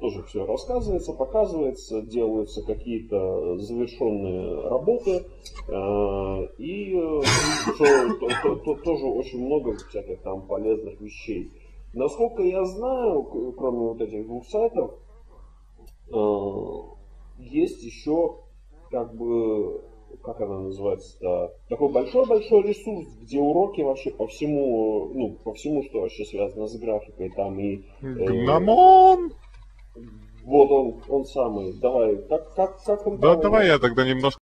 тоже все рассказывается, показывается, делаются какие-то завершенные работы, и тоже очень много всяких там полезных вещей. Насколько я знаю, кроме вот этих двух сайтов, есть еще, как бы, как она называется-то, такой большой-большой ресурс, где уроки вообще по всему, ну, по всему, что вообще связано с графикой, там и... Гномон! Вот он самый. Давай, как он Да, там? давай я тогда немножко